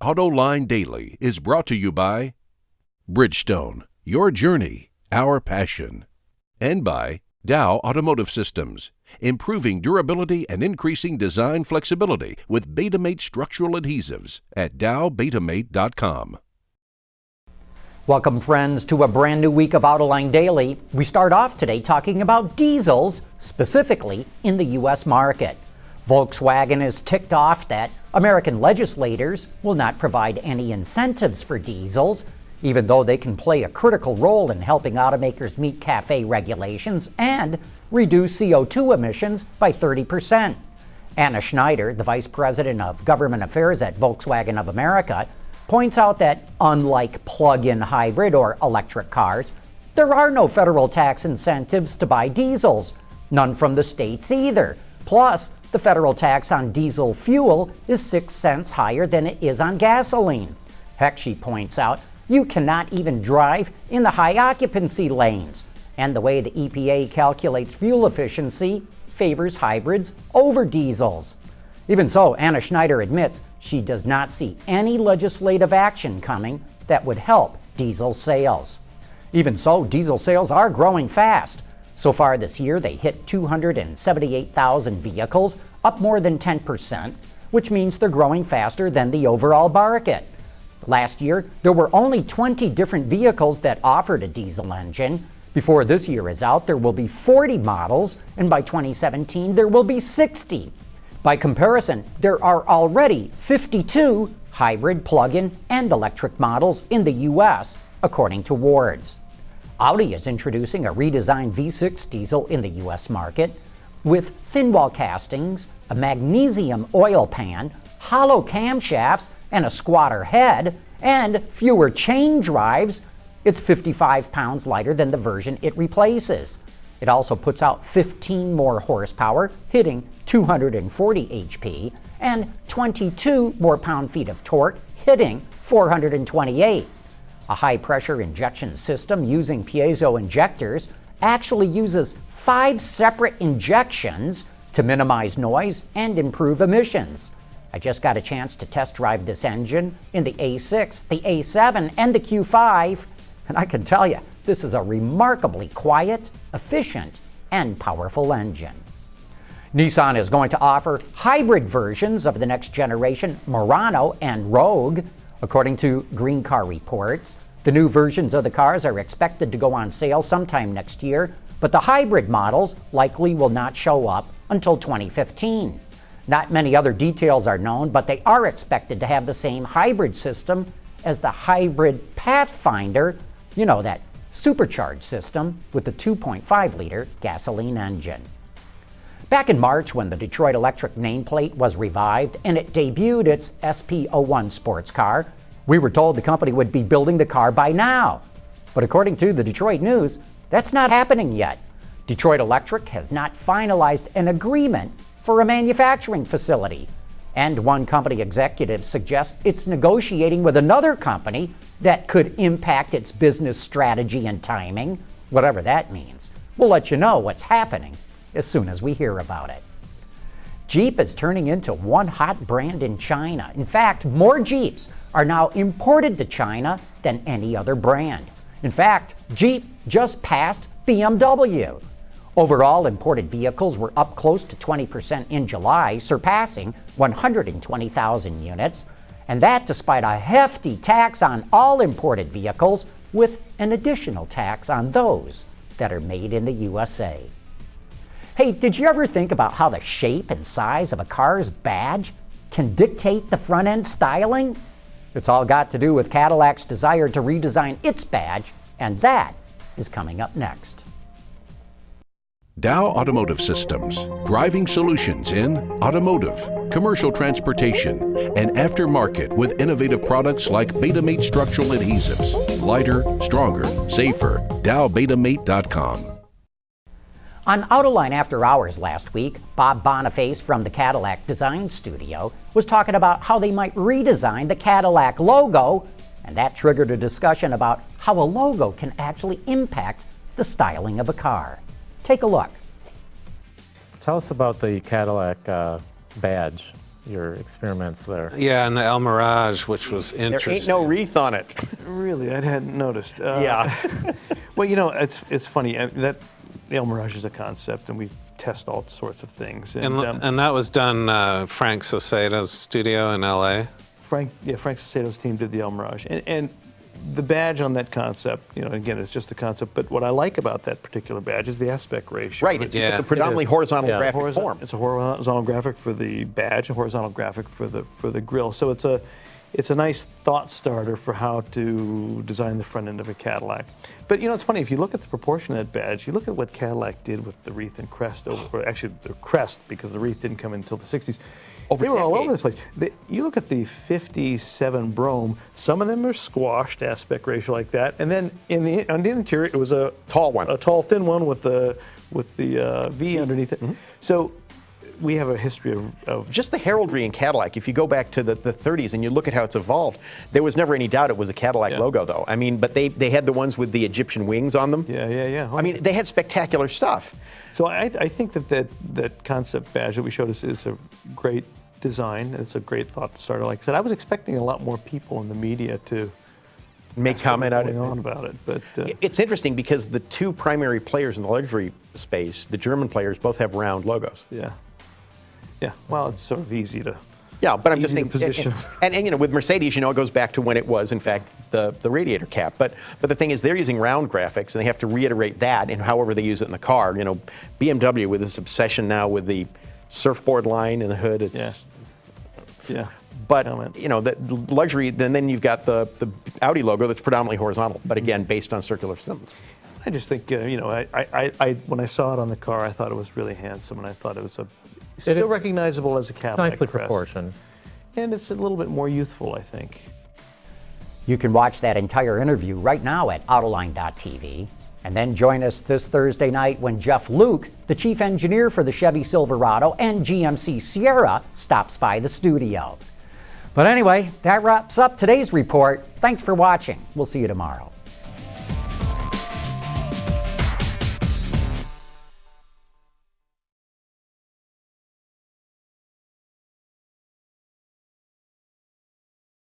Autoline Daily is brought to you by Bridgestone, your journey, our passion, and by Dow Automotive Systems, improving durability and increasing design flexibility with Betamate structural adhesives at dowbetamate.com. Welcome, friends, to a brand new week of Autoline Daily. We start off today talking about diesels, specifically in the U.S. market. Volkswagen is ticked off that American legislators will not provide any incentives for diesels, even though they can play a critical role in helping automakers meet CAFE regulations and reduce CO2 emissions by 30%. Anna Schneider, the Vice President of Government Affairs at Volkswagen of America, points out that unlike plug-in hybrid or electric cars, there are no federal tax incentives to buy diesels, none from the states either. Plus, the federal tax on diesel fuel is 6 cents higher than it is on gasoline. Heck, she points out, you cannot even drive in the high occupancy lanes. And the way the EPA calculates fuel efficiency favors hybrids over diesels. Even so, Anna Schneider admits she does not see any legislative action coming that would help diesel sales. Even so, diesel sales are growing fast. So far this year, they hit 278,000 vehicles, up more than 10%, which means they're growing faster than the overall market. Last year, there were only 20 different vehicles that offered a diesel engine. Before this year is out, there will be 40 models, and by 2017, there will be 60. By comparison, there are already 52 hybrid, plug-in, and electric models in the U.S., according to Wards. Audi is introducing a redesigned V6 diesel in the U.S. market with thin wall castings, a magnesium oil pan, hollow camshafts, and a squatter head, and fewer chain drives. It's 55 pounds lighter than the version it replaces. It also puts out 15 more horsepower, hitting 240 HP, and 22 more pound-feet of torque, hitting 428. A high-pressure injection system using piezo injectors actually uses 5 separate injections to minimize noise and improve emissions. I just got a chance to test drive this engine in the A6, the A7, and the Q5, and I can tell you, this is a remarkably quiet, efficient, and powerful engine. Nissan is going to offer hybrid versions of the next generation Murano and Rogue. According to Green Car Reports, the new versions of the cars are expected to go on sale sometime next year, but the hybrid models likely will not show up until 2015. Not many other details are known, but they are expected to have the same hybrid system as the hybrid Pathfinder, you know, that supercharged system with the 2.5-liter gasoline engine. Back in March, when the Detroit Electric nameplate was revived and it debuted its SP01 sports car, we were told the company would be building the car by now. But according to the Detroit News, that's not happening yet. Detroit Electric has not finalized an agreement for a manufacturing facility. And one company executive suggests it's negotiating with another company that could impact its business strategy and timing, whatever that means. We'll let you know what's happening as soon as we hear about it. Jeep is turning into one hot brand in China. In fact, more Jeeps are now imported to China than any other brand. In fact, Jeep just passed BMW. Overall, imported vehicles were up close to 20% in July, surpassing 120,000 units, and that despite a hefty tax on all imported vehicles, with an additional tax on those that are made in the USA. Hey, did you ever think about how the shape and size of a car's badge can dictate the front-end styling? It's all got to do with Cadillac's desire to redesign its badge, and that is coming up next. Dow Automotive Systems, driving solutions in automotive, commercial transportation, and aftermarket with innovative products like Betamate structural adhesives. Lighter, stronger, safer. dowbetamate.com. On Autoline After Hours last week, Bob Boniface from the Cadillac Design Studio was talking about how they might redesign the Cadillac logo, and that triggered a discussion about how a logo can actually impact the styling of a car. Take a look. Tell us about the Cadillac badge. your experiments there. Yeah, and the El Mirage, which was interesting. There ain't no wreath on it. Really, I hadn't noticed. Yeah. Well, it's funny that the El Mirage is a concept, and we test all sorts of things. And that was done Frank Saucedo's studio in L.A. Frank Saucedo's team did the El Mirage, and the badge on that concept, again, it's just a concept, but what I like about that particular badge is the aspect ratio. Right, it's a predominantly horizontal graphic form. It's a horizontal graphic for the badge, a horizontal graphic for the grille. So it's a nice thought starter for how to design the front end of a Cadillac. But it's funny, if you look at the proportion of that badge, you look at what Cadillac did with the wreath and crest, or actually the crest, because the wreath didn't come in until the 60s. They were all over this place. You look at the 57 Brougham, some of them are squashed aspect ratio like that, and then on the interior it was a tall one, a tall thin one with the V underneath it. Mm-hmm. So we have a history of just the heraldry in Cadillac. If you go back to the 30s and you look at how it's evolved, there was never any doubt it was a Cadillac logo, though. I mean, but they had the ones with the Egyptian wings on them. Yeah. I mean, they had spectacular stuff. So I think that concept badge that we showed us is a great design. It's a great thought starter. Like I said, I was expecting a lot more people in the media to make comment on it, but it's interesting because the two primary players in the luxury space, the German players, both have round logos. Yeah. Well, it's sort of easy to. Yeah, but I'm just saying, position. And with Mercedes, it goes back to when it was, in fact, the radiator cap. But the thing is, they're using round graphics, and they have to reiterate that in however they use it in the car. BMW with this obsession now with the surfboard line in the hood. Yes. Yeah. But the luxury, then you've got the Audi logo that's predominantly horizontal, but again based on circular symbols. I just think I when I saw it on the car, I thought it was really handsome, and I thought it was still recognizable as a Cadillac. Nicely proportioned, and it's a little bit more youthful, I think. You can watch that entire interview right now at Autoline.tv. And then join us this Thursday night when Jeff Luke, the chief engineer for the Chevy Silverado and GMC Sierra, stops by the studio. But anyway, that wraps up today's report. Thanks for watching. We'll see you tomorrow.